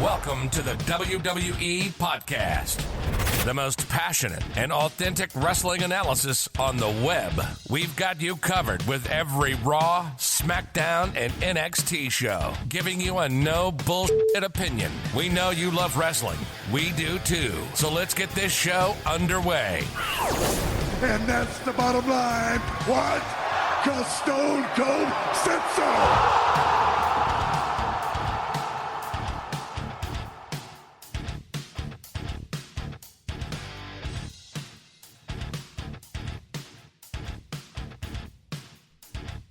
Welcome to the WWE Podcast, the most passionate and authentic wrestling analysis on the web. We've got you covered with every Raw, SmackDown, and NXT show, giving you a no bullshit opinion. We know you love wrestling. We do too. So let's get this show underway. And that's the bottom line. What? 'Cause Stone Cold said so.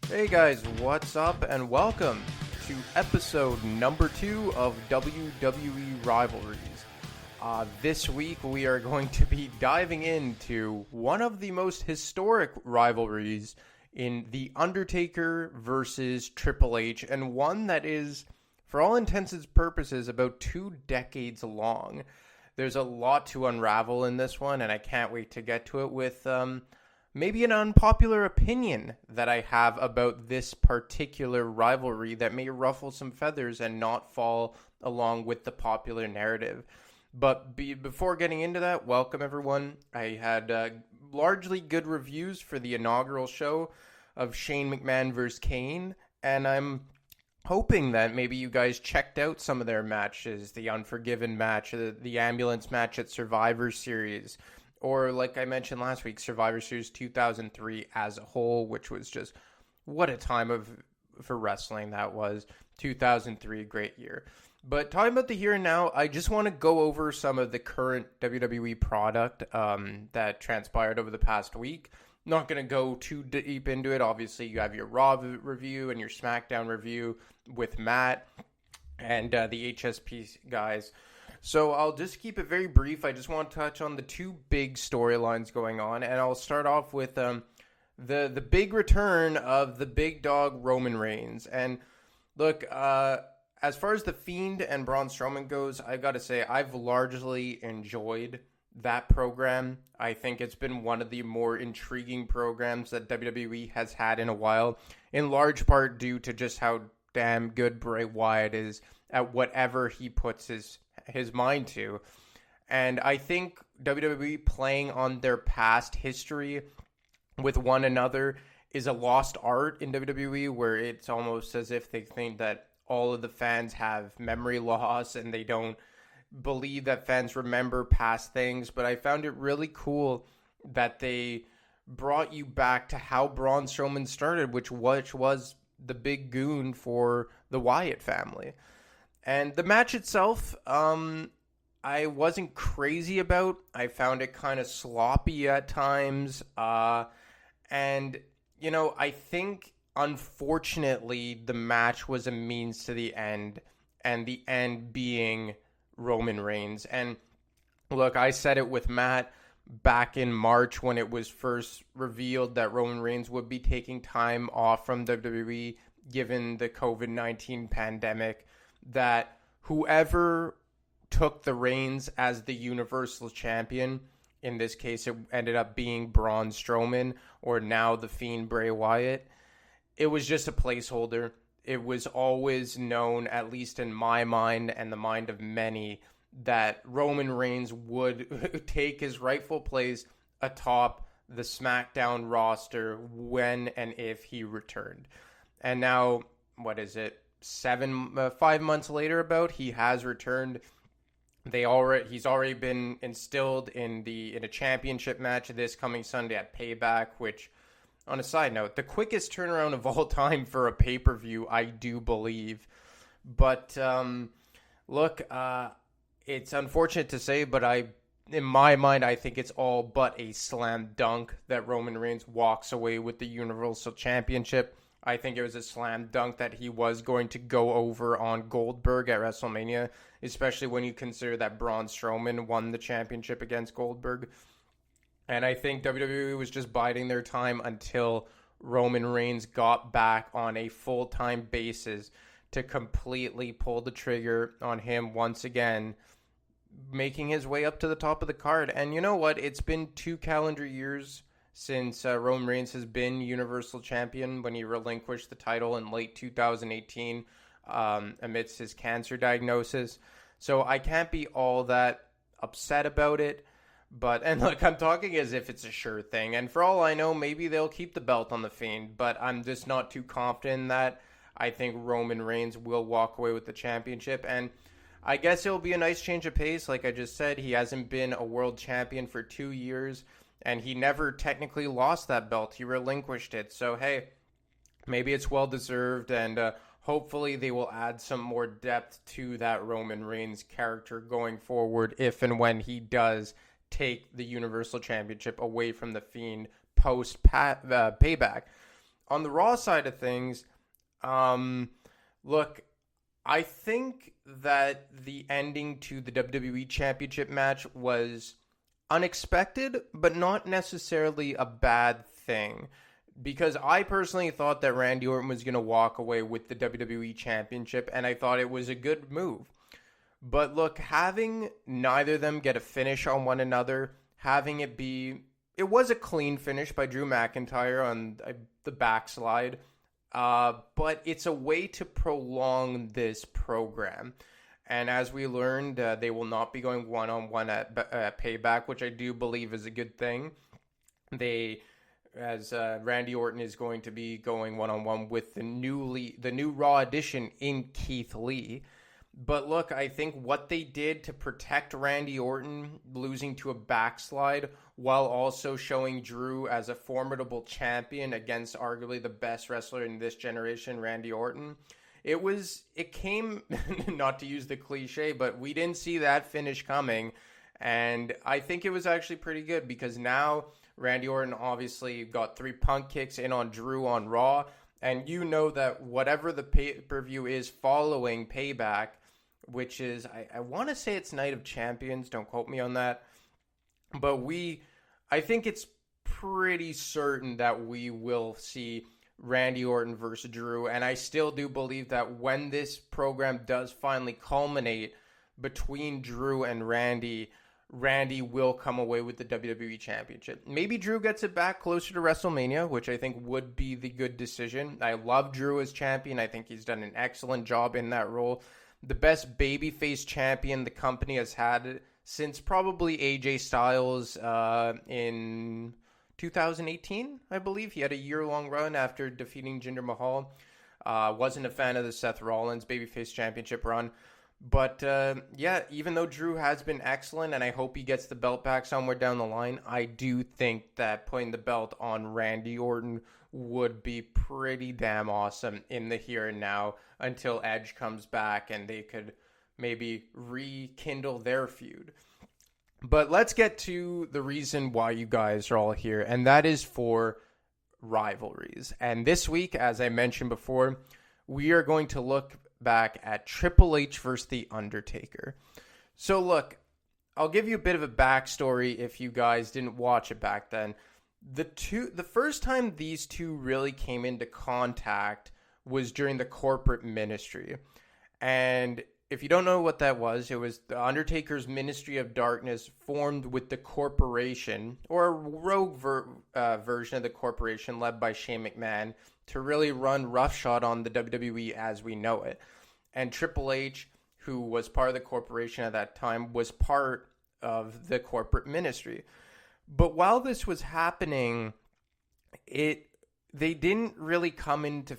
Hey guys, what's up and welcome to episode number 2 of WWE Rivalries. This week we are going to be diving into one of the most historic rivalries in The Undertaker versus Triple H, and one that is, for all intents and purposes, about 2 decades long. There's a lot to unravel in this one, and I can't wait to get to it with maybe an unpopular opinion that I have about this particular rivalry that may ruffle some feathers and not fall along with the popular narrative. But before getting into that, welcome everyone. I had largely good reviews for the inaugural show of Shane McMahon vs. Kane, and I'm hoping that maybe you guys checked out some of their matches, the Unforgiven match, the ambulance match at Survivor Series, or like I mentioned last week, Survivor Series 2003 as a whole, which was just, what a time for wrestling that was. 2003, great year. But talking about the here and now, I just want to go over some of the current WWE product that transpired over the past week. Not going to go too deep into it. Obviously, you have your Raw review and your SmackDown review with Matt and the HSP guys. So I'll just keep it very brief. I just want to touch on the 2 big storylines going on, and I'll start off with the big return of the big dog Roman Reigns. And look, as far as The Fiend and Braun Strowman goes, I got to say I've largely enjoyed that program. I think it's been one of the more intriguing programs that WWE has had in a while, in large part due to just how damn good Bray Wyatt is at whatever he puts his mind to. And I think WWE playing on their past history with one another is a lost art in WWE, where it's almost as if they think that all of the fans have memory loss and they don't believe that fans remember past things. But I found it really cool that they brought you back to how Braun Strowman started, which was the big goon for the Wyatt family. And the match itself, I wasn't crazy about. I found it kind of sloppy at times. And, you know, I think, unfortunately, the match was a means to the end, and the end being Roman Reigns. And look, I said it with Matt back in March when it was first revealed that Roman Reigns would be taking time off from WWE given the COVID-19 pandemic, that whoever took the reins as the Universal Champion, in this case it ended up being Braun Strowman, or now the Fiend Bray Wyatt, it was just a placeholder. It was always known, at least in my mind and the mind of many, that Roman Reigns would take his rightful place atop the SmackDown roster when and if he returned. And now, what is it? 5 months later, he has returned. He's already been instilled in a championship match this coming Sunday at Payback, which, on a side note, the quickest turnaround of all time for a pay-per-view, I do believe. But look, it's unfortunate to say, but in my mind, I think it's all but a slam dunk that Roman Reigns walks away with the Universal Championship. I think it was a slam dunk that he was going to go over on Goldberg at WrestleMania, especially when you consider that Braun Strowman won the championship against Goldberg. And I think WWE was just biding their time until Roman Reigns got back on a full-time basis to completely pull the trigger on him once again, making his way up to the top of the card. And you know what? It's been 2 calendar years since Roman Reigns has been Universal Champion, when he relinquished the title in late 2018 amidst his cancer diagnosis. So I can't be all that upset about it. And look, I'm talking as if it's a sure thing. And for all I know, maybe they'll keep the belt on The Fiend. But I'm just not too confident in that. I think Roman Reigns will walk away with the championship. And I guess it'll be a nice change of pace. Like I just said, he hasn't been a world champion for 2 years. And he never technically lost that belt. He relinquished it. So, hey, maybe it's well-deserved. And hopefully they will add some more depth to that Roman Reigns character going forward if and when he does take the Universal Championship away from The Fiend post Payback. On the Raw side of things, look, I think that the ending to the WWE Championship match was unexpected, but not necessarily a bad thing. Because I personally thought that Randy Orton was going to walk away with the WWE Championship, and I thought it was a good move. But look, having neither of them get a finish on one another, having it was a clean finish by Drew McIntyre on the backslide, but it's a way to prolong this program. And as we learned, they will not be going one-on-one at Payback, which I do believe is a good thing. Randy Orton is going to be going one-on-one with the new Raw addition in Keith Lee. But look, I think what they did to protect Randy Orton losing to a backslide while also showing Drew as a formidable champion against arguably the best wrestler in this generation, Randy Orton, it came, not to use the cliche, but we didn't see that finish coming. And I think it was actually pretty good because now Randy Orton obviously got 3 punk kicks in on Drew on Raw. And you know that whatever the pay-per-view is following Payback, which is, I want to say it's Night of Champions, don't quote me on that, but I think it's pretty certain that we will see Randy Orton versus Drew, and I still do believe that when this program does finally culminate between Drew and Randy will come away with the WWE Championship. Maybe Drew gets it back closer to WrestleMania, which I think would be the good decision. I love Drew as champion. I think he's done an excellent job in that role. The best babyface champion the company has had since probably AJ Styles in 2018, I believe. He had a year-long run after defeating Jinder Mahal. Wasn't a fan of the Seth Rollins babyface championship run. But, even though Drew has been excellent, and I hope he gets the belt back somewhere down the line, I do think that putting the belt on Randy Orton would be pretty damn awesome in the here and now until Edge comes back and they could maybe rekindle their feud. But let's get to the reason why you guys are all here, and that is for Rivalries. And this week, as I mentioned before, we are going to look back at Triple H versus The Undertaker. So look, I'll give you a bit of a backstory if you guys didn't watch it back then. The first time these two really came into contact was during the corporate ministry. And if you don't know what that was, it was The Undertaker's Ministry of Darkness formed with the corporation, or a rogue version of the corporation led by Shane McMahon, to really run roughshod on the WWE as we know it. And Triple H, who was part of the corporation at that time, was part of the corporate ministry. But while this was happening, they didn't really come into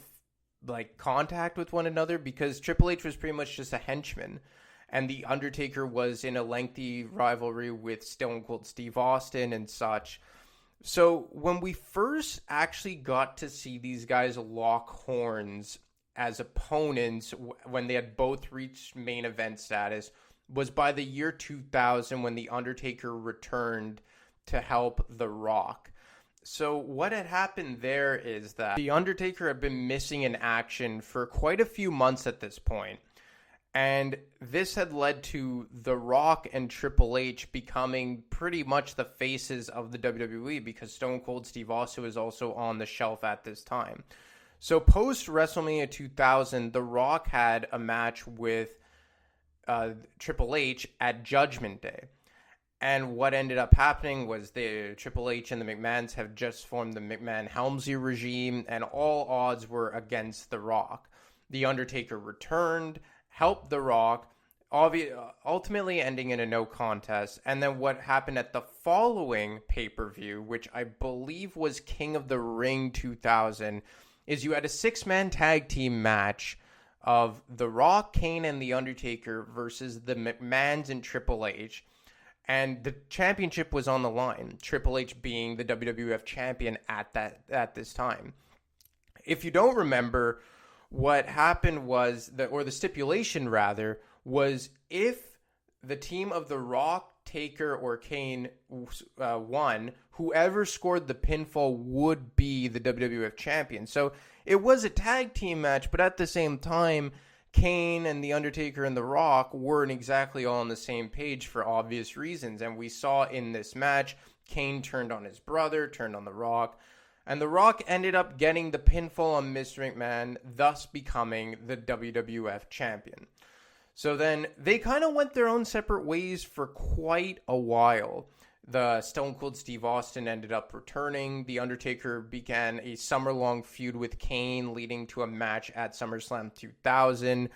contact with one another because Triple H was pretty much just a henchman. And The Undertaker was in a lengthy rivalry with Stone Cold Steve Austin and such. So when we first actually got to see these guys lock horns as opponents when they had both reached main event status was by the year 2000 when The Undertaker returned to help The Rock. So what had happened there is that The Undertaker had been missing in action for quite a few months at this point. And this had led to The Rock and Triple H becoming pretty much the faces of the WWE because Stone Cold Steve Austin was also on the shelf at this time. So post WrestleMania 2000, The Rock had a match with Triple H at Judgment Day. And what ended up happening was the Triple H and the McMahons have just formed the McMahon-Helmsley regime, and all odds were against The Rock. The Undertaker returned, helped The Rock, ultimately ending in a no contest. And then what happened at the following pay-per-view, which I believe was King of the Ring 2000, is you had a 6-man tag team match of The Rock, Kane, and The Undertaker versus the McMahons and Triple H. And the championship was on the line, Triple H being the WWF champion at this time. If you don't remember, what happened was, the stipulation rather, was if the team of The Rock, Taker, or Kane won, whoever scored the pinfall would be the WWF champion. So it was a tag team match, but at the same time, Kane and The Undertaker and The Rock weren't exactly all on the same page for obvious reasons. And we saw in this match, Kane turned on his brother, turned on The Rock, and The Rock ended up getting the pinfall on Mr. McMahon, thus becoming the WWF champion. So then they kind of went their own separate ways for quite a while. The Stone Cold Steve Austin ended up returning. The Undertaker began a summer-long feud with Kane, leading to a match at SummerSlam 2000.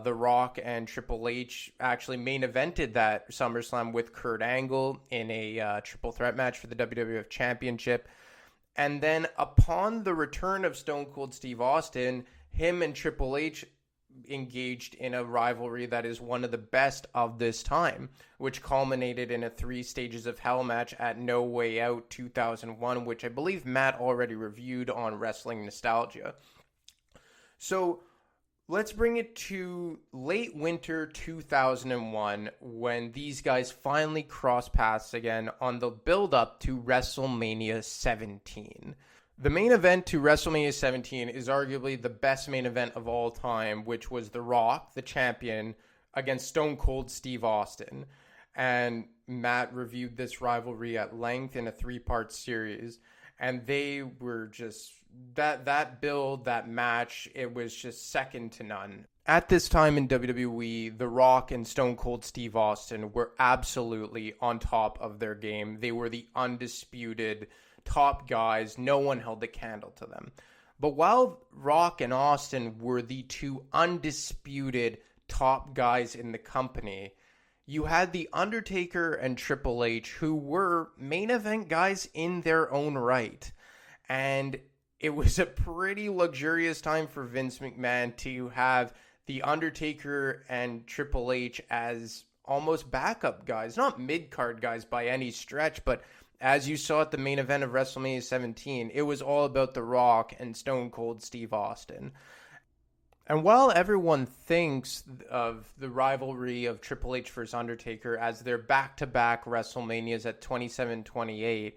The Rock and Triple H actually main evented that SummerSlam with Kurt Angle in a triple threat match for the WWF Championship. And then upon the return of Stone Cold Steve Austin, him and Triple H engaged in a rivalry that is one of the best of this time, which culminated in a 3 Stages of Hell match at No Way Out 2001, which I believe Matt already reviewed on Wrestling Nostalgia. So let's bring it to late winter 2001 when these guys finally crossed paths again on the build-up to WrestleMania 17. The main event to WrestleMania 17 is arguably the best main event of all time, which was The Rock, the champion, against Stone Cold Steve Austin. And Matt reviewed this rivalry at length in a 3-part series. And they were just, that build, that match, it was just second to none. At this time in WWE, The Rock and Stone Cold Steve Austin were absolutely on top of their game. They were the undisputed top guys. No one held a candle to them. But while Rock and Austin were the 2 undisputed top guys in the company, you had The Undertaker and Triple H, who were main event guys in their own right. And it was a pretty luxurious time for Vince McMahon to have The Undertaker and Triple H as almost backup guys. Not mid-card guys by any stretch, but as you saw at the main event of WrestleMania 17, it was all about The Rock and Stone Cold Steve Austin. And while everyone thinks of the rivalry of Triple H versus Undertaker as their back-to-back WrestleManias at 27-28,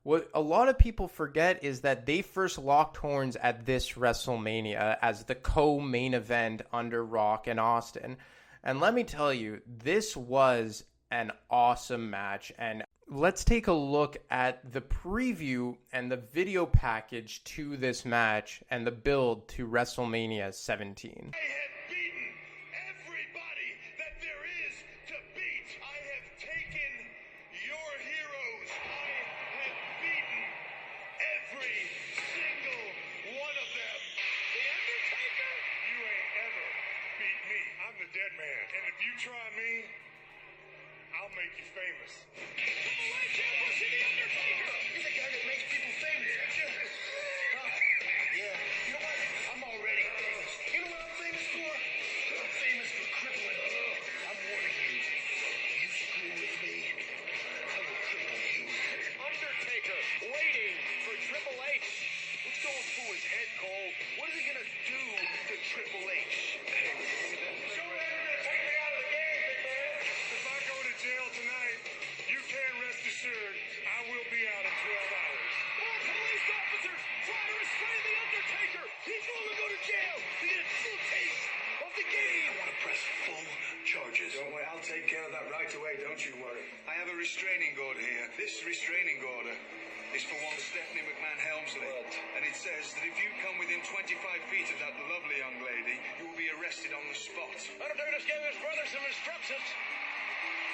what a lot of people forget is that they first locked horns at this WrestleMania as the co-main event under Rock and Austin. And let me tell you, this was an awesome match, and let's take a look at the preview and the video package to this match and the build to WrestleMania 17. I have beaten everybody that there is to beat. I have taken your heroes. I have beaten every single one of them. The Undertaker? You ain't ever beat me. I'm the dead man. And if you try me, I'll make you famous. Triple H ambushing The Undertaker! He's the guy that makes people famous, ain't you? Yeah. You know what? I'm already famous. You know what I'm famous for? I'm famous for crippling. I'm warning you. You screw with me, I will cripple you. Undertaker waiting for Triple H. What's going through his head, Cole? What is he gonna do to Triple H? Show him to take me out of the game, big man. If I go to jail tonight, you can rest assured I will be out in 12 hours. More police officers try to restrain The Undertaker. He's going to go to jail to get a full taste of the game. I want to press full charges. Don't worry, I'll take care of that right away. Don't you worry. I have a restraining order here. This restraining order is for one Stephanie McMahon Helmsley. And it says that if you come within 25 feet of that lovely young lady, you will be arrested on the spot. Undertaker just gave his brother some instructions.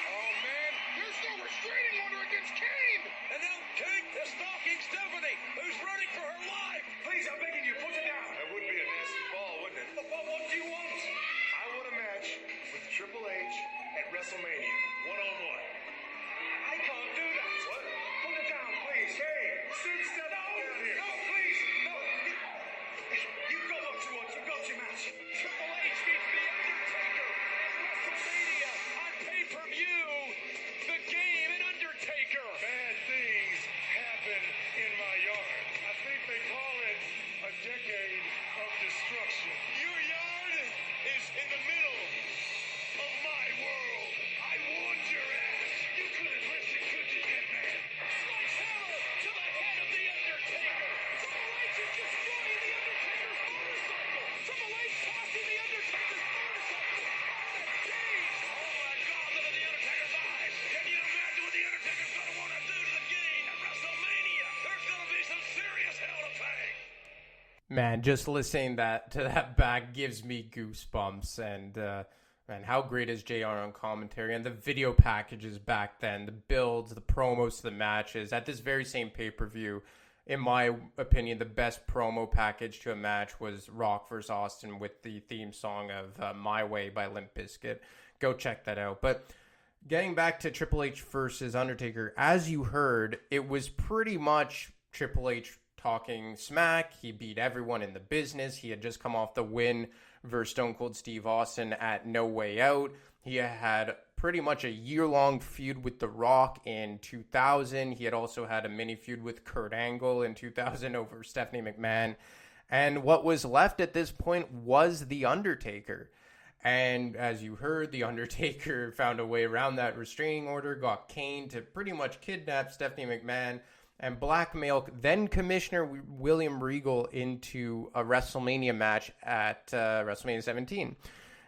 Oh, man, there's no restraining order against Kane! And now Kane is stalking Stephanie, who's running for her life! Please, I'm begging you, put it down! That would be a nasty fall, wouldn't it? But what do you want? I want a match with Triple H at WrestleMania, one-on-one. I can't do that. What? Put it down, please. Hey, sit down here. No, please. No. You've got what you want. You've got your match. Triple H beats The Undertaker at WrestleMania on pay-per-view. The Game and Undertaker. Bad things happen in my yard. I think they call it a decade of destruction. Your yard is in the middle of my world. I warned your ass. You couldn't listen, could you, man? Sledgehammer to the head of The Undertaker. Triple H is destroying The Undertaker's motorcycle. Triple H tossing The Undertaker's motorcycle. Oh my God, look at The Undertaker's eyes. Can you imagine what The Undertaker's going to want to do to the Game at WrestleMania? There's going to be some serious hell to pay. Man, just listening to that back gives me goosebumps. And man, how great is JR on commentary, and the video packages back then, the builds, the promos to the matches at this very same pay-per-view. In my opinion, the best promo package to a match was Rock vs. Austin with the theme song of My Way by Limp Bizkit. Go check that out. But getting back to Triple H versus Undertaker, as you heard, it was pretty much Triple H talking smack. He beat everyone in the business. He had just come off the win versus Stone Cold Steve Austin at No Way Out. He had pretty much a year-long feud with The Rock in 2000. He had also had a mini feud with Kurt Angle in 2000 over Stephanie McMahon. And what was left at this point was The Undertaker. And as you heard, The Undertaker found a way around that restraining order, got Kane to pretty much kidnap Stephanie McMahon and blackmail then Commissioner William Regal into a WrestleMania match at WrestleMania 17.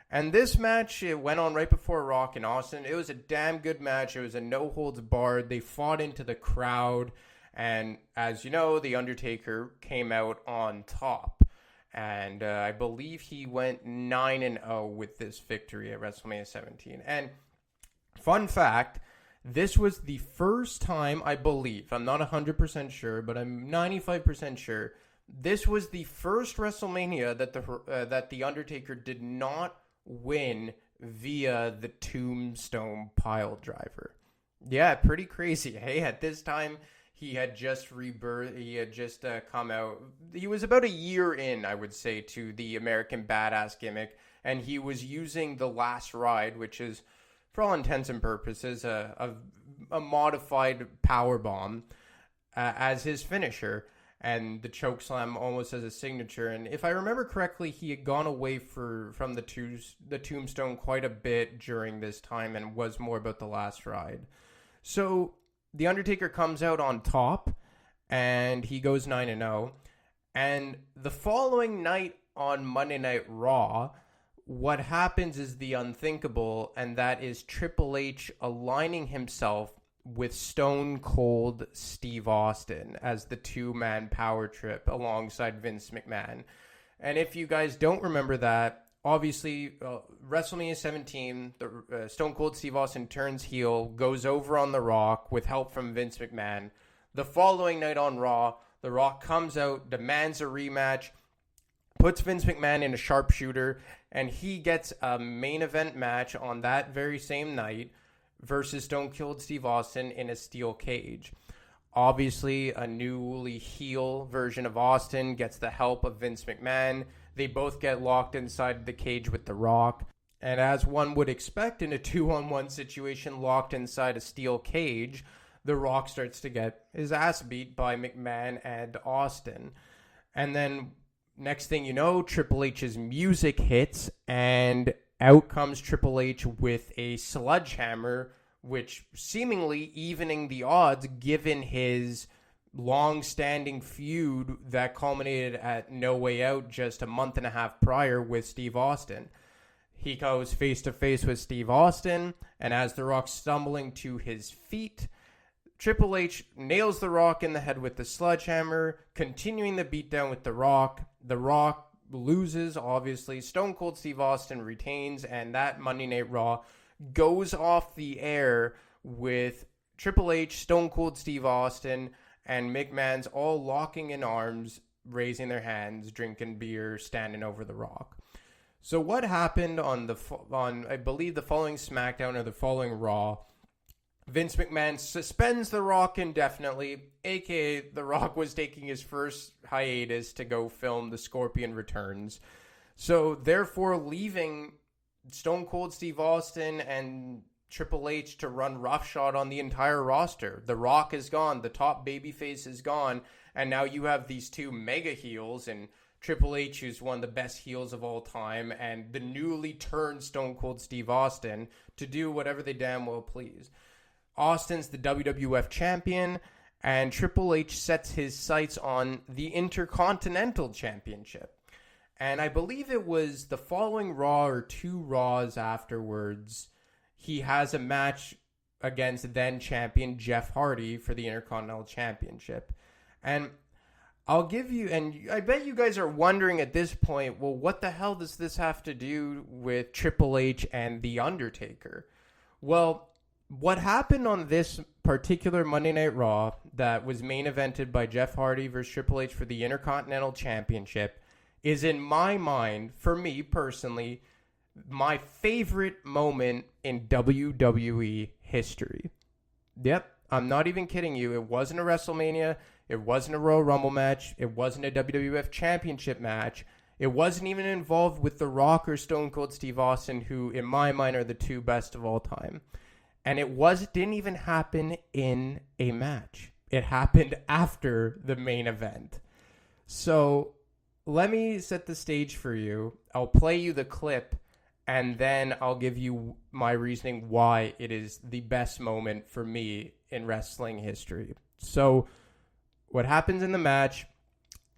And this match, it went on right before Rock and Austin. It was a damn good match. It was a no-holds-barred. They fought into the crowd. And as you know, The Undertaker came out on top. And I believe he went 9-0 with this victory at WrestleMania 17. And fun fact, this was the first time, I believe, I'm not 100% sure, but I'm 95% sure, this was the first WrestleMania that the Undertaker did not win via the Tombstone pile driver. Yeah, pretty crazy. Hey, at this time, he had just rebirthed. He had just come out. He was about a year in, I would say, to the American Badass gimmick, and he was using the Last Ride, which is, for all intents and purposes, a modified power bomb as his finisher, and the chokeslam almost as a signature. And if I remember correctly, he had gone away from the Tombstone quite a bit during this time and was more about the Last Ride. So The Undertaker comes out on top, and he goes 9-0. And the following night on Monday Night Raw, what happens is the unthinkable, and that is Triple H aligning himself with Stone Cold Steve Austin as the two-man power trip alongside Vince McMahon. And if you guys don't remember that, obviously, WrestleMania 17, Stone Cold Steve Austin turns heel, goes over on The Rock with help from Vince McMahon. The following night on Raw, The Rock comes out, demands a rematch, puts Vince McMahon in a sharpshooter, and he gets a main event match on that very same night versus Stone Cold Steve Austin in a steel cage. Obviously, a newly heel version of Austin gets the help of Vince McMahon. They both get locked inside the cage with The Rock. And as one would expect in a 2-on-1 situation locked inside a steel cage, The Rock starts to get his ass beat by McMahon and Austin. And then next thing you know, Triple H's music hits, and out comes Triple H with a sledgehammer, which seemingly evening the odds given his long-standing feud that culminated at No Way Out just a month and a half prior with Steve Austin. He goes face-to-face with Steve Austin, and as The Rock's stumbling to his feet, Triple H nails The Rock in the head with the sledgehammer, continuing the beatdown with The Rock. The Rock loses, obviously. Stone Cold Steve Austin retains, and that Monday Night Raw goes off the air with Triple H, Stone Cold Steve Austin, and McMahon's all locking in arms, raising their hands, drinking beer, standing over The Rock. So what happened on I believe the following SmackDown or the following Raw? Vince McMahon suspends The Rock indefinitely, aka The Rock was taking his first hiatus to go film The Scorpion Returns. So therefore leaving Stone Cold Steve Austin and Triple H to run roughshod on the entire roster. The Rock is gone, the top babyface is gone, and now you have these two mega heels and Triple H, who's one of the best heels of all time, and the newly turned Stone Cold Steve Austin to do whatever they damn well please. Austin's the WWF champion, and Triple H sets his sights on the Intercontinental Championship. And I believe it was the following Raw or two Raws afterwards, he has a match against then champion Jeff Hardy for the Intercontinental Championship. And I'll give you, and I bet you guys are wondering at this point, well, what the hell does this have to do with Triple H and The Undertaker? Well, what happened on this particular Monday Night Raw that was main evented by Jeff Hardy versus Triple H for the Intercontinental Championship is, in my mind, for me personally, my favorite moment in WWE history. Yep, I'm not even kidding you. It wasn't a WrestleMania. It wasn't a Royal Rumble match. It wasn't a WWF Championship match. It wasn't even involved with The Rock or Stone Cold Steve Austin, who, in my mind, are the two best of all time. And it didn't even happen in a match. It happened after the main event. So let me set the stage for you. I'll play you the clip, and then I'll give you my reasoning why it is the best moment for me in wrestling history. So what happens in the match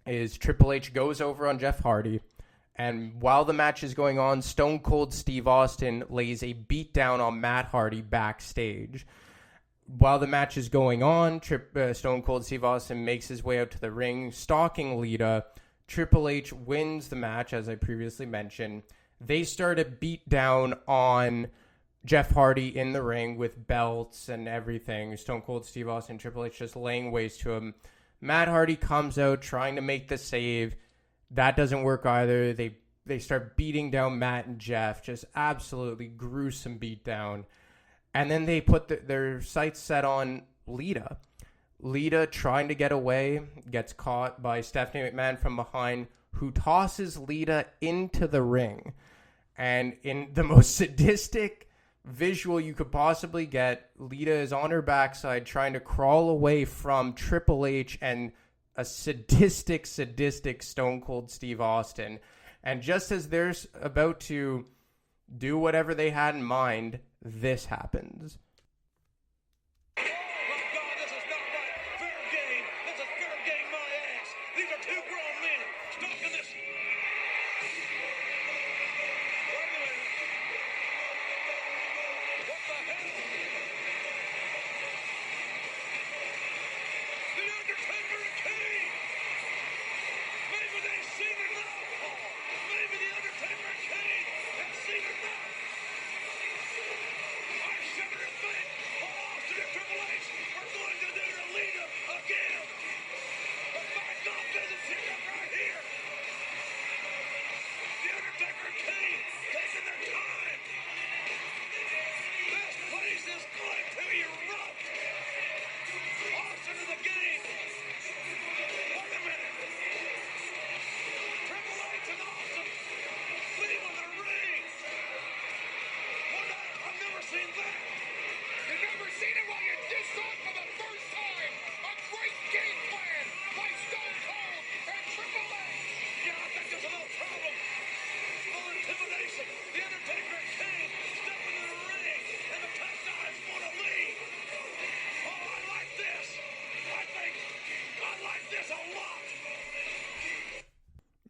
is Triple H goes over on Jeff Hardy, and while the match is going on, Stone Cold Steve Austin lays a beatdown on Matt Hardy backstage. While the match is going on, Stone Cold Steve Austin makes his way out to the ring, stalking Lita. Triple H wins the match, as I previously mentioned. They start a beatdown on Jeff Hardy in the ring with belts and everything. Stone Cold Steve Austin, Triple H just laying waste to him. Matt Hardy comes out trying to make the save. That doesn't work either. They start beating down Matt and Jeff. Just absolutely gruesome beatdown. And then they put their sights set on Lita. Lita, trying to get away, gets caught by Stephanie McMahon from behind, who tosses Lita into the ring. And in the most sadistic visual you could possibly get, Lita is on her backside trying to crawl away from Triple H and a sadistic Stone Cold Steve Austin. And just as they're about to do whatever they had in mind, this happens.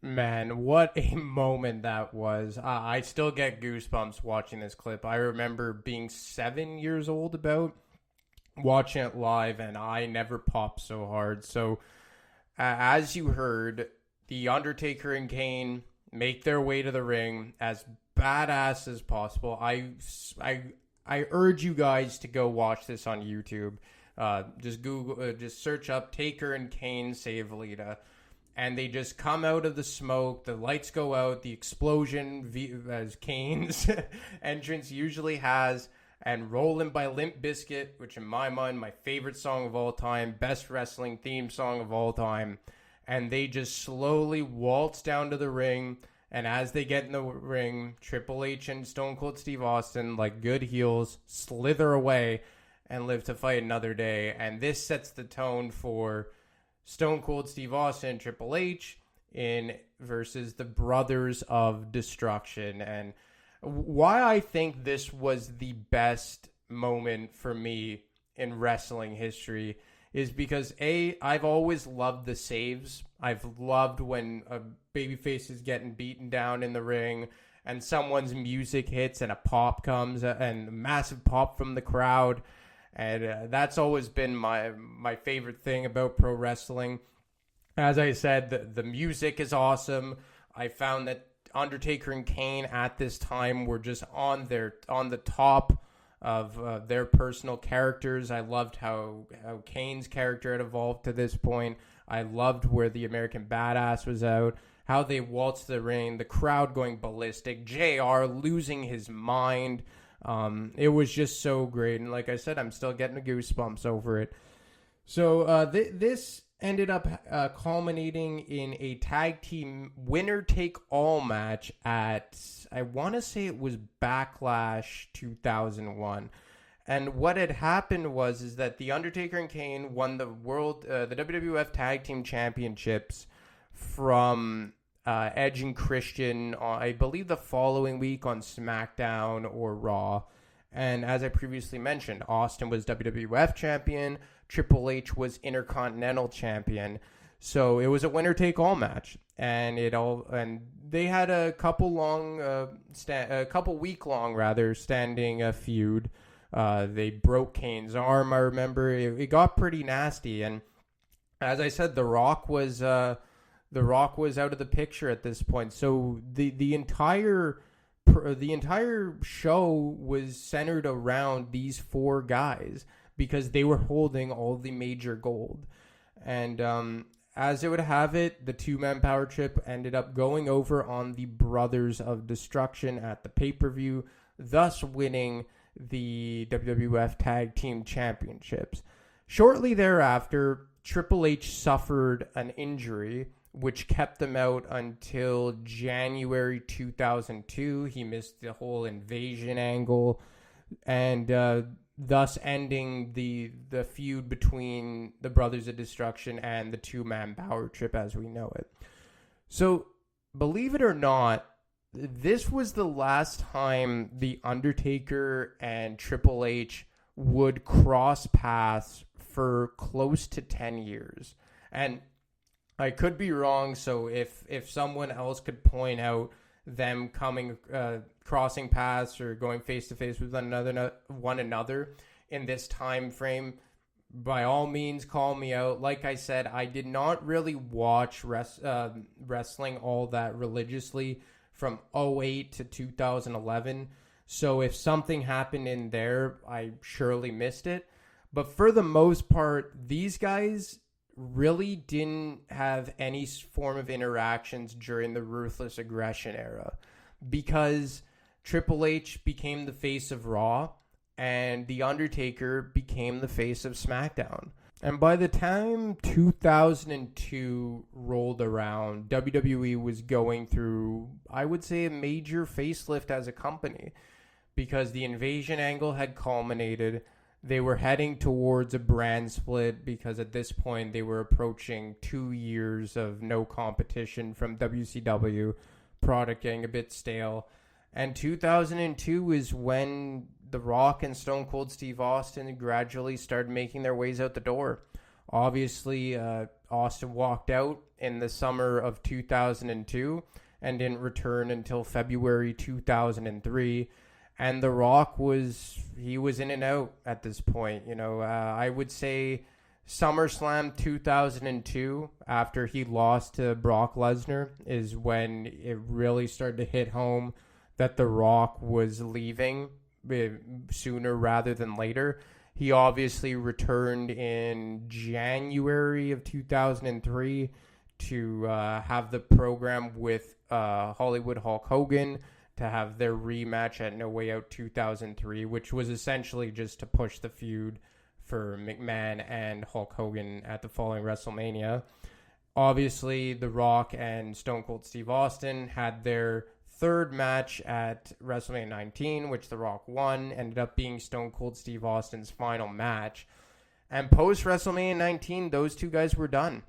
Man, what a moment that was. I still get goosebumps watching this clip. I remember being 7 years old about watching it live, and I never popped so hard. So, as you heard, The Undertaker and Kane make their way to the ring as badass as possible. I urge you guys to go watch this on YouTube. Just search up Taker and Kane save Lita. and they just come out of the smoke, the lights go out, the explosion, as Kane's entrance usually has, and Rollin' by Limp Bizkit, which in my mind, my favorite song of all time, best wrestling theme song of all time, and they just slowly waltz down to the ring, and as they get in the ring, Triple H and Stone Cold Steve Austin, like good heels, slither away and live to fight another day, and this sets the tone for Stone Cold Steve Austin and Triple H versus the Brothers of Destruction. And why I think this was the best moment for me in wrestling history is because I've always loved the saves. I've loved when a babyface is getting beaten down in the ring and someone's music hits and a pop comes and a massive pop from the crowd. And that's always been my favorite thing about pro wrestling. As I said, the music is awesome. I found that Undertaker and Kane at this time were just on the top of their personal characters. I loved how Kane's character had evolved to this point. I loved where the American Badass was out, how they waltzed the ring, the crowd going ballistic, JR losing his mind. It was just so great, and like I said, I'm still getting the goosebumps over it. So this ended up culminating in a tag team winner-take-all match at, I want to say it was Backlash 2001. And what had happened is that the Undertaker and Kane won the WWF Tag Team Championships from Edge and Christian, I believe the following week on SmackDown or Raw. And as I previously mentioned, Austin was WWF champion, Triple H was Intercontinental champion. So it was a winner-take-all match, and they had a couple week-long standing feud. They broke Kane's arm. I remember it got pretty nasty, and as I said, The Rock was out of the picture at this point. So the entire show was centered around these four guys because they were holding all the major gold. And as it would have it, the two-man power trip ended up going over on the Brothers of Destruction at the pay-per-view, thus winning the WWF Tag Team Championships. Shortly thereafter, Triple H suffered an injury which kept him out until January 2002. He missed the whole invasion angle, and thus ending the feud between the Brothers of Destruction and the two-man power trip as we know it. So, believe it or not, this was the last time The Undertaker and Triple H would cross paths for close to 10 years. And I could be wrong, so if someone else could point out them crossing paths or going face-to-face with one another in this time frame, by all means, call me out. Like I said, I did not really watch wrestling all that religiously from 2008 to 2011. So if something happened in there, I surely missed it. But for the most part, these guys really didn't have any form of interactions during the Ruthless Aggression era because Triple H became the face of Raw and The Undertaker became the face of SmackDown. And by the time 2002 rolled around, WWE was going through, I would say, a major facelift as a company because the invasion angle had culminated. They were heading towards a brand split because at this point they were approaching 2 years of no competition from WCW, product getting a bit stale. And 2002 is when The Rock and Stone Cold Steve Austin gradually started making their ways out the door. Obviously, Austin walked out in the summer of 2002 and didn't return until February 2003. And The Rock was in and out at this point. I would say SummerSlam 2002, after he lost to Brock Lesnar, is when it really started to hit home that The Rock was leaving sooner rather than later. He obviously returned in January of 2003 to have the program with Hollywood Hulk Hogan to have their rematch at No Way Out 2003, which was essentially just to push the feud for McMahon and Hulk Hogan at the following WrestleMania. Obviously, The Rock and Stone Cold Steve Austin had their third match at WrestleMania 19, which The Rock won, ended up being Stone Cold Steve Austin's final match. And post WrestleMania 19, those two guys were done.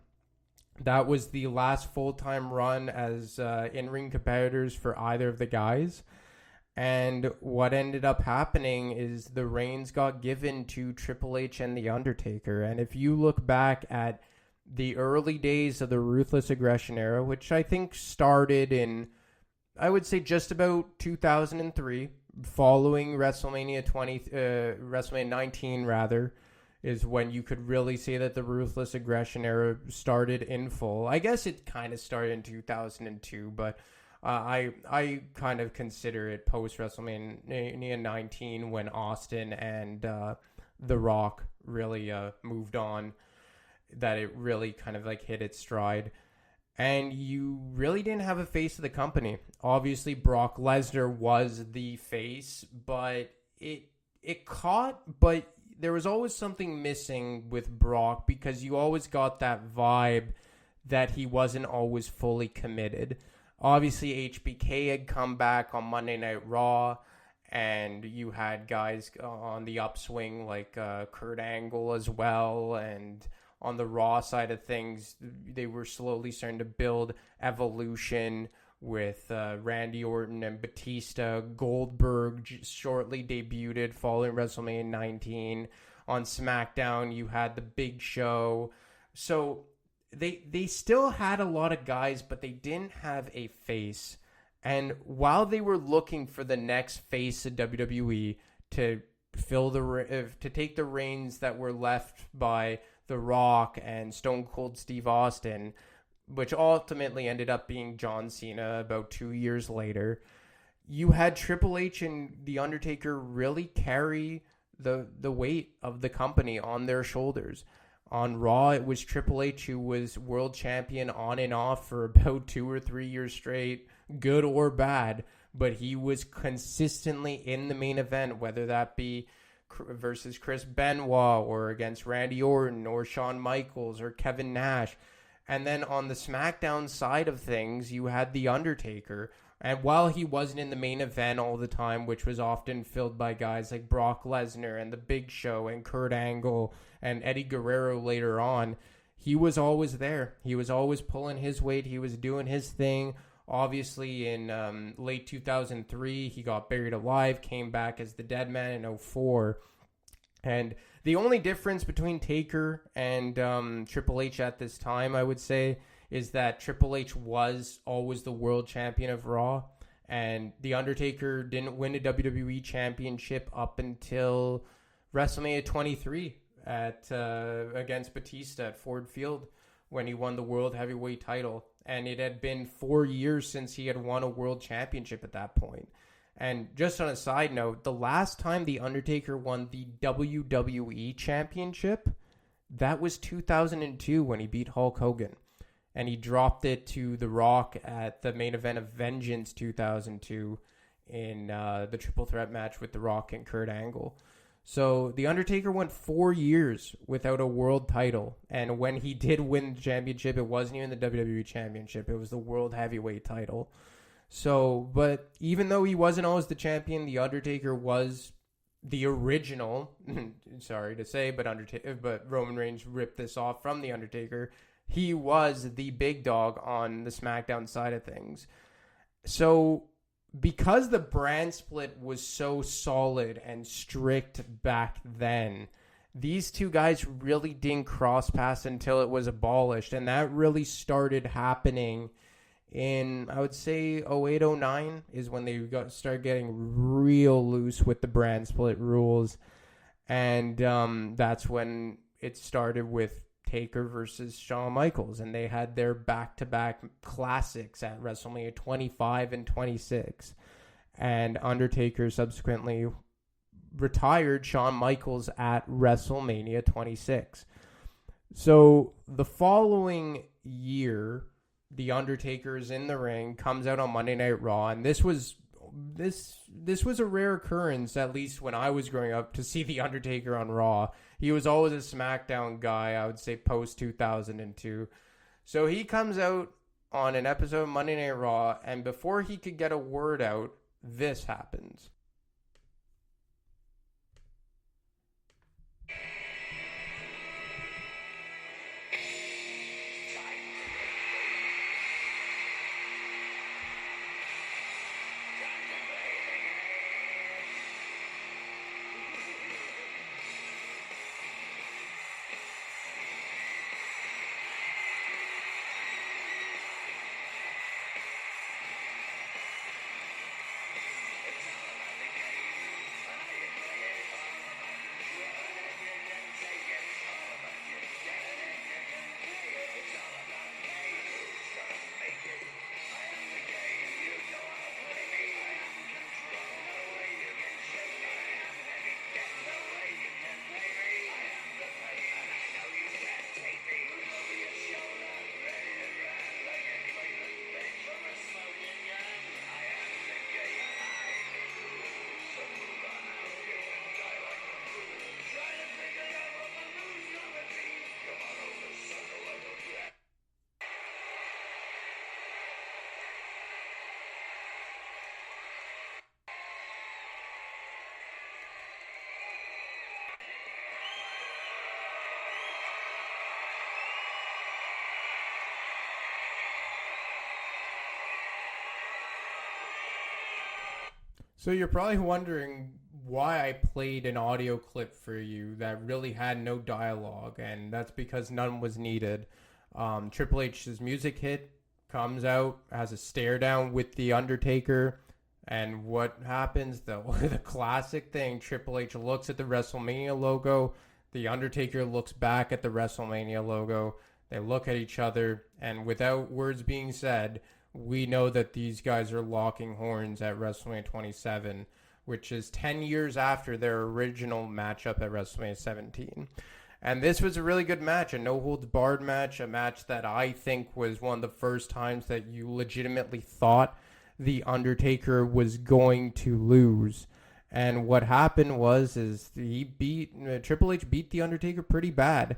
That was the last full-time run as in-ring competitors for either of the guys. And what ended up happening is the reins got given to Triple H and The Undertaker. And if you look back at the early days of the Ruthless Aggression era, which I think started in, I would say, just about 2003, following WrestleMania 19 rather, is when you could really say that the Ruthless Aggression era started in full. I guess it kind of started in 2002, but I kind of consider it post WrestleMania 19 when Austin and The Rock really moved on, that it really kind of like hit its stride. And you really didn't have a face of the company. Obviously, Brock Lesnar was the face, but it caught, but there was always something missing with Brock because you always got that vibe that he wasn't always fully committed. Obviously, HBK had come back on Monday Night Raw, and you had guys on the upswing like Kurt Angle as well, and on the Raw side of things, they were slowly starting to build Evolution with Randy Orton and Batista. Goldberg shortly debuted following WrestleMania 19. On SmackDown, you had the Big Show. So they still had a lot of guys, but they didn't have a face. And while they were looking for the next face of WWE to take the reins that were left by The Rock and Stone Cold Steve Austin, which ultimately ended up being John Cena about 2 years later, you had Triple H and The Undertaker really carry the weight of the company on their shoulders. On Raw, it was Triple H who was world champion on and off for about 2 or 3 years straight, good or bad, but he was consistently in the main event, whether that be versus Chris Benoit or against Randy Orton or Shawn Michaels or Kevin Nash. And then on the SmackDown side of things, you had The Undertaker. And while he wasn't in the main event all the time, which was often filled by guys like Brock Lesnar and The Big Show and Kurt Angle and Eddie Guerrero later on, he was always there. He was always pulling his weight. He was doing his thing. Obviously, in late 2003, he got buried alive, came back as the Dead Man in 2004. And the only difference between Taker and Triple H at this time, I would say, is that Triple H was always the world champion of Raw, and The Undertaker didn't win a WWE championship up until WrestleMania 23 against Batista at Ford Field when he won the World Heavyweight title. And it had been 4 years since he had won a world championship at that point. And just on a side note, the last time The Undertaker won the WWE Championship, that was 2002 when he beat Hulk Hogan. And he dropped it to The Rock at the main event of Vengeance 2002 in the triple threat match with The Rock and Kurt Angle. So The Undertaker went 4 years without a world title. And when he did win the championship, it wasn't even the WWE Championship. It was the World Heavyweight title. So, but even though he wasn't always the champion, The Undertaker was the original. Sorry to say, but Roman Reigns ripped this off from The Undertaker. He was the big dog on the SmackDown side of things. So, because the brand split was so solid and strict back then, these two guys really didn't cross paths until it was abolished. And that really started happening in, I would say, 08-09 is when they started getting real loose with the brand split rules. And that's when it started with Taker versus Shawn Michaels. And they had their back-to-back classics at WrestleMania 25 and 26. And Undertaker subsequently retired Shawn Michaels at WrestleMania 26. So the following year, The Undertaker is in the ring, comes out on Monday Night Raw, and this was a rare occurrence, at least when I was growing up, to see The Undertaker on Raw. He was always a SmackDown guy, I would say post 2002. So he comes out on an episode of Monday Night Raw, and before he could get a word out, this happens. So you're probably wondering why I played an audio clip for you that really had no dialogue, and that's because none was needed. Triple H's music hit, comes out, has a stare down with The Undertaker, and what happens? The classic thing, Triple H looks at the WrestleMania logo, The Undertaker looks back at the WrestleMania logo, they look at each other, and without words being said, we know that these guys are locking horns at WrestleMania 27, which is 10 years after their original matchup at WrestleMania 17. And this was a really good match, a no-holds-barred match, a match that I think was one of the first times that you legitimately thought The Undertaker was going to lose. And what happened is Triple H beat The Undertaker pretty bad.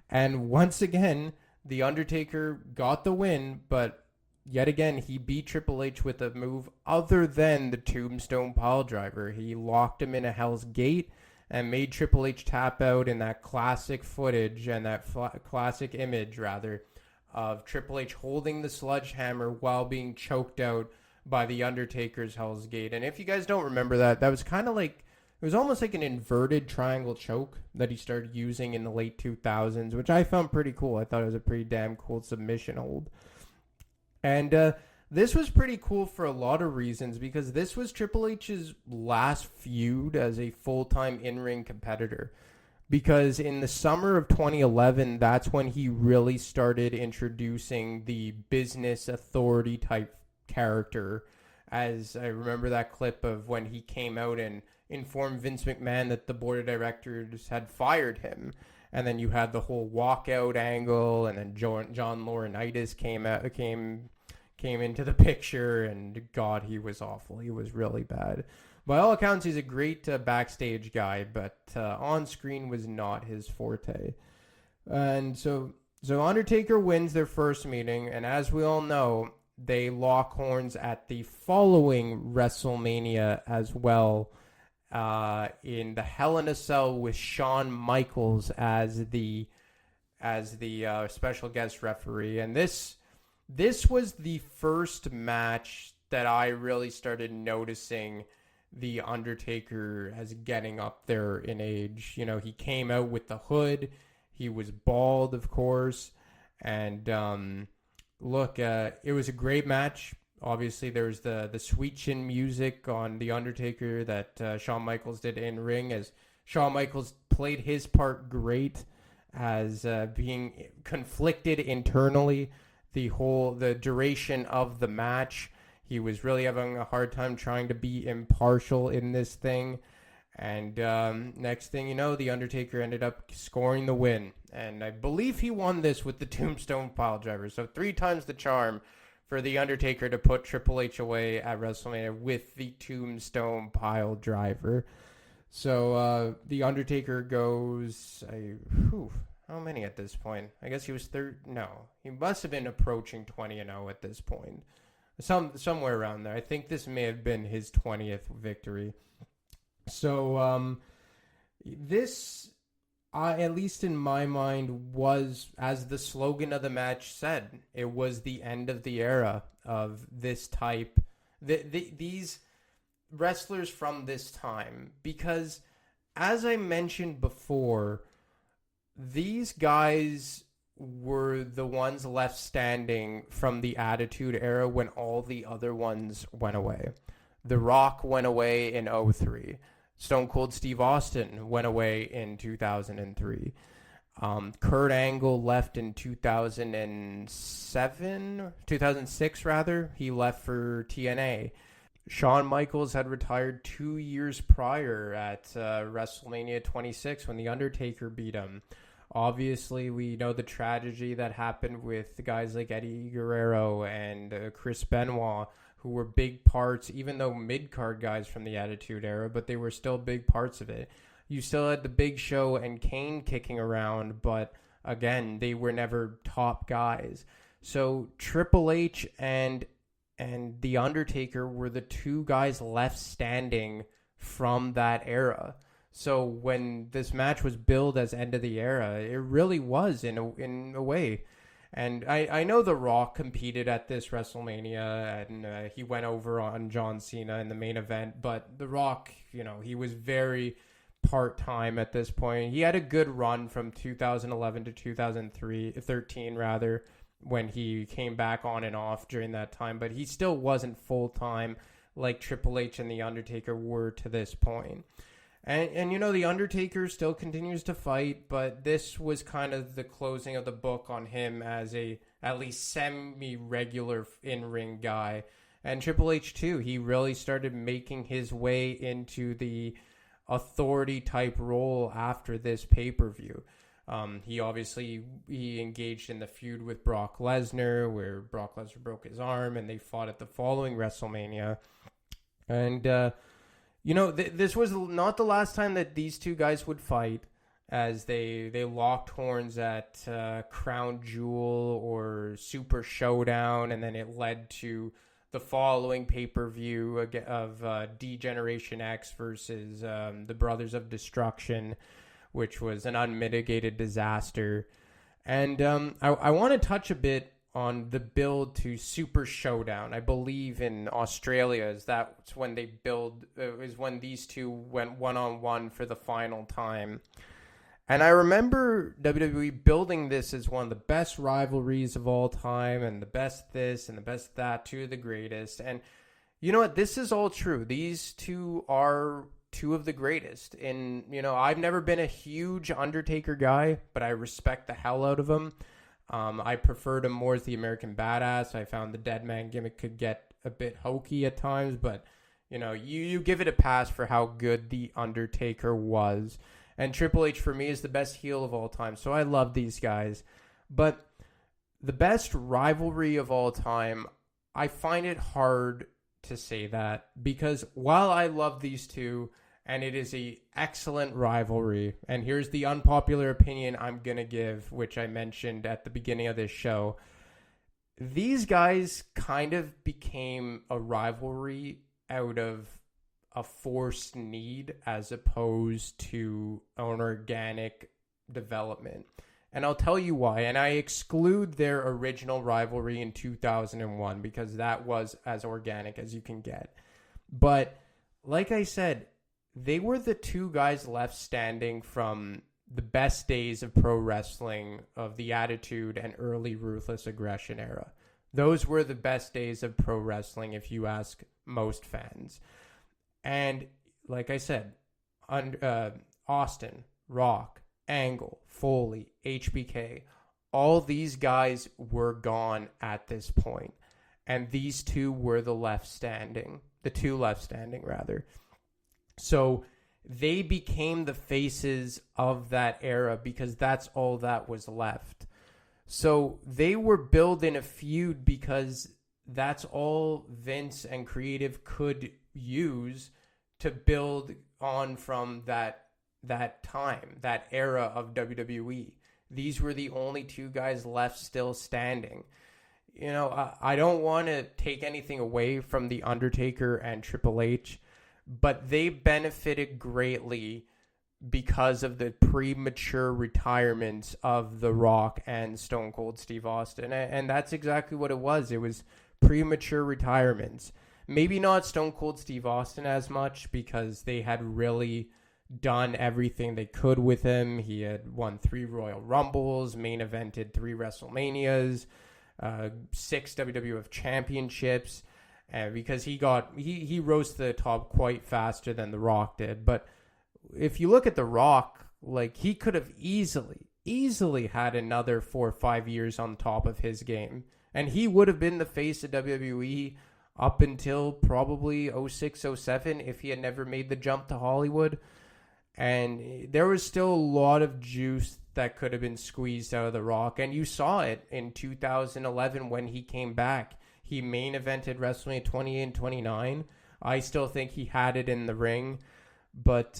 And once again, The Undertaker got the win, but yet again, he beat Triple H with a move other than the Tombstone Piledriver. He locked him in a Hell's Gate and made Triple H tap out in that classic footage and that classic image, rather, of Triple H holding the sledgehammer while being choked out by The Undertaker's Hell's Gate. And if you guys don't remember that, that was kind of like, it was almost like an inverted triangle choke that he started using in the late 2000s, which I found pretty cool. I thought it was a pretty damn cool submission hold. And this was pretty cool for a lot of reasons, because this was Triple H's last feud as a full-time in-ring competitor. Because in the summer of 2011, that's when he really started introducing the business authority type character. As I remember that clip of when he came out and informed Vince McMahon that the board of directors had fired him. And then you had the whole walkout angle, and then John Laurinaitis came into the picture, and God, he was awful. He was really bad. By all accounts, he's a great backstage guy, but on screen was not his forte. And so Undertaker wins their first meeting, and as we all know, they lock horns at the following WrestleMania as well, in the Hell in a Cell with Shawn Michaels as the special guest referee. And this was the first match that I really started noticing The Undertaker as getting up there in age. You know, he came out with the hood. He was bald, of course. And it was a great match. Obviously, there was the Sweet Chin music on The Undertaker that Shawn Michaels did in ring, as Shawn Michaels played his part great as being conflicted internally the duration of the match. He was really having a hard time trying to be impartial in this thing. And next thing you know, The Undertaker ended up scoring the win. And I believe he won this with the Tombstone Piledriver. So 3 times the charm for The Undertaker to put Triple H away at WrestleMania with the Tombstone Piledriver. So The Undertaker goes, how many at this point? I guess he was no, he must have been approaching 20-0 at this point. Somewhere around there. I think this may have been his 20th victory. So this, at least in my mind, was, as the slogan of the match said, it was the end of the era of this type, these wrestlers from this time. Because, as I mentioned before, these guys were the ones left standing from the Attitude Era when all the other ones went away. The Rock went away in 2003. Stone Cold Steve Austin went away in 2003. Kurt Angle left in 2006 rather. He left for TNA. Shawn Michaels had retired 2 years prior at WrestleMania 26 when The Undertaker beat him. Obviously, we know the tragedy that happened with guys like Eddie Guerrero and Chris Benoit, who were big parts, even though mid-card guys from the Attitude Era, but they were still big parts of it. You still had the Big Show and Kane kicking around, but again, they were never top guys. So Triple H and The Undertaker were the 2 guys left standing from that era. So when this match was billed as end of the era, it really was in a way. And I know The Rock competed at this WrestleMania, and he went over on John Cena in the main event. But The Rock, he was very part-time at this point. He had a good run from 2011 to 2013, rather, when he came back on and off during that time. But he still wasn't full-time like Triple H and The Undertaker were to this point. And The Undertaker still continues to fight, but this was kind of the closing of the book on him as a at least semi-regular in-ring guy. And Triple H, too, he really started making his way into the authority-type role after this pay-per-view. He engaged in the feud with Brock Lesnar, where Brock Lesnar broke his arm, and they fought at the following WrestleMania. And this was not the last time that these 2 guys would fight, as they locked horns at Crown Jewel or Super Showdown, and then it led to the following pay-per-view of D-Generation X versus the Brothers of Destruction, which was an unmitigated disaster. And I want to touch a bit on the build to Super Showdown. I believe in Australia that's when they is when these 2 went one-on-one for the final time. And I remember WWE building this as one of the best rivalries of all time, and the best this and the best that, 2 of the greatest. And you know what? This is all true. These 2 are 2 of the greatest. And, I've never been a huge Undertaker guy, but I respect the hell out of him. I preferred him more as the American Badass. I found the Dead Man gimmick could get a bit hokey at times, but, you give it a pass for how good the Undertaker was. And Triple H, for me, is the best heel of all time, so I love these guys. But the best rivalry of all time, I find it hard to say that, because while I love these 2, and it is an excellent rivalry, and here's the unpopular opinion I'm going to give, which I mentioned at the beginning of this show. These guys kind of became a rivalry out of a forced need as opposed to an organic development. And I'll tell you why. And I exclude their original rivalry in 2001 because that was as organic as you can get. But like I said, they were the 2 guys left standing from the best days of pro wrestling of the Attitude and early Ruthless Aggression era. Those were the best days of pro wrestling if you ask most fans. And like I said, Austin, Rock, Angle, Foley, HBK, all these guys were gone at this point. And these 2 were the 2 left standing rather. So they became the faces of that era because that's all that was left. So they were building a feud because that's all Vince and creative could use to build on from that time, that era of WWE. These were the only two guys left still standing. You know, I don't want to take anything away from The Undertaker and Triple H, but they benefited greatly because of the premature retirements of The Rock and Stone Cold Steve Austin. And that's exactly what it was. It was premature retirements. Maybe not Stone Cold Steve Austin as much because they had really done everything they could with him. He had won 3 Royal Rumbles, main evented 3 WrestleManias, 6 WWF championships, because he rose to the top quite faster than The Rock did. But if you look at The Rock, like, he could have easily had another 4 or 5 years on top of his game, and he would have been the face of WWE up until probably 06, 07 if he had never made the jump to Hollywood. And there was still a lot of juice that could have been squeezed out of The Rock. And you saw it in 2011 when he came back. He main evented WrestleMania 28 and 29. I still think he had it in the ring. But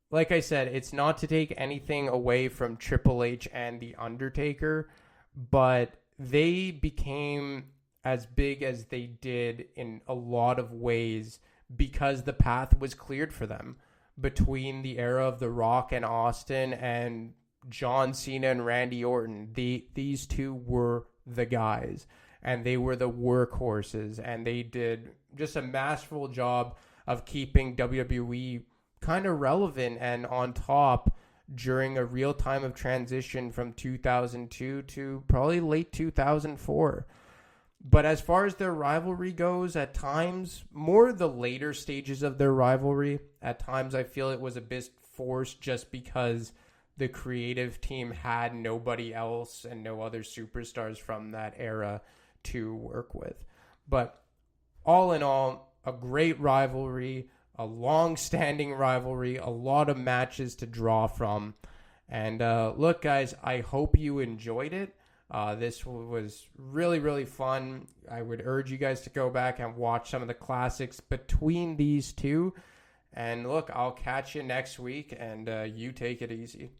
like I said, it's not to take anything away from Triple H and The Undertaker, but they became as big as they did in a lot of ways because the path was cleared for them. Between the era of The Rock and Austin and John Cena and Randy Orton, these two were the guys, and they were the workhorses, and they did just a masterful job of keeping WWE kind of relevant and on top during a real time of transition from 2002 to probably late 2004. But as far as their rivalry goes, at times, more the later stages of their rivalry, at times I feel it was a bit forced just because the creative team had nobody else and no other superstars from that era to work with. But all in all, a great rivalry, a long-standing rivalry, a lot of matches to draw from. And look, guys, I hope you enjoyed it. This was really, really fun. I would urge you guys to go back and watch some of the classics between these two. And look, I'll catch you next week, and you take it easy.